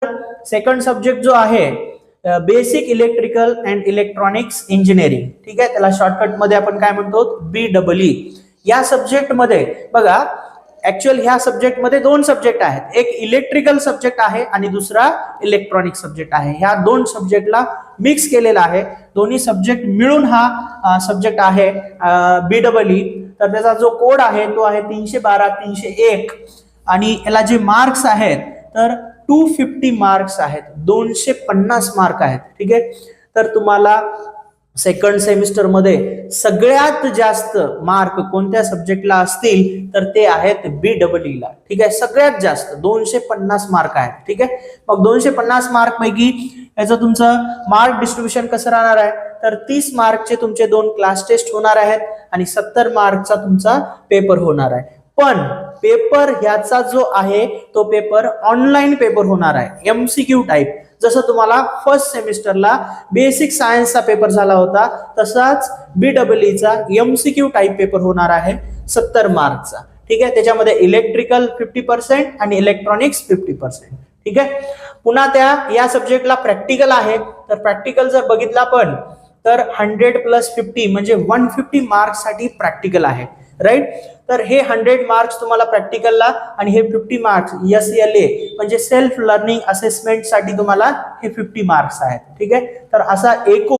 Second subject जो आहे basic electrical and electronics engineering, ठीक आहे, त्याला शॉर्टकट मध्ये आपण काय म्हणतो BEE. या सब्जेक्ट मध्ये बघा, ऍक्च्युअल ह्या सब्जेक्ट मध्ये दोन सब्जेक्ट आहेत, एक इलेक्ट्रिकल सब्जेक्ट आहे आणि दुसरा इलेक्ट्रॉनिक सब्जेक्ट आहे. ह्या दोन सब्जेक्टला मिक्स केलेला आहे, दोन्ही सब्जेक्ट मिळून हा सब्जेक्ट आहे BEE. तर त्याचा जो कोड आहे तो आहे 312-301 आणि याला जे मार्क्स आहेत तर 250 मार्क्स आहेत, 250 मार्क आहेत, ठीक आहे. तर तुम्हाला सेकंड सेमिस्टर मध्ये सगळ्यात जास्त मार्क कोणत्या सब्जेक्टला असतील तर ते आहेत BEE ला, ठीक आहे. सगळ्यात जास्त 250 मार्क आहेत, ठीक आहे. मग 250 मार्क पैकी याचं तुमचं मार्क डिस्ट्रीब्युशन कसं राहणार आहे तर 30 मार्कचे तुमचे 2 क्लास टेस्ट होणार आहेत आणि 70 मार्कचा तुमचा पेपर होणार आहे. पण पेपर ह्याचा जो आहे तो पेपर ऑनलाईन पेपर होणार आहे, MCQ टाईप. जसं तुम्हाला फर्स्ट सेमिस्टरला बेसिक सायन्सचा पेपर झाला होता तसाच BEE MCQ टाईप पेपर होणार आहे 70 मार्कचा, ठीक आहे. त्याच्यामध्ये इलेक्ट्रिकल 50% आणि इलेक्ट्रॉनिक्स 50%, ठीक आहे. पुन्हा या सब्जेक्टला प्रॅक्टिकल आहे, तर प्रॅक्टिकल जर बघितला पण तर 100+50 म्हणजे 150 मार्क्स साठी प्रॅक्टिकल आहे, राईट. तर हे 100 मार्क्स तुम्हाला प्रॅक्टिकलला आणि हे 50 मार्क्स SLA म्हणजे सेल्फ लर्निंग असेसमेंट साठी तुम्हाला हे 50 मार्क्स आहेत, ठीक आहे. तर असा एकूण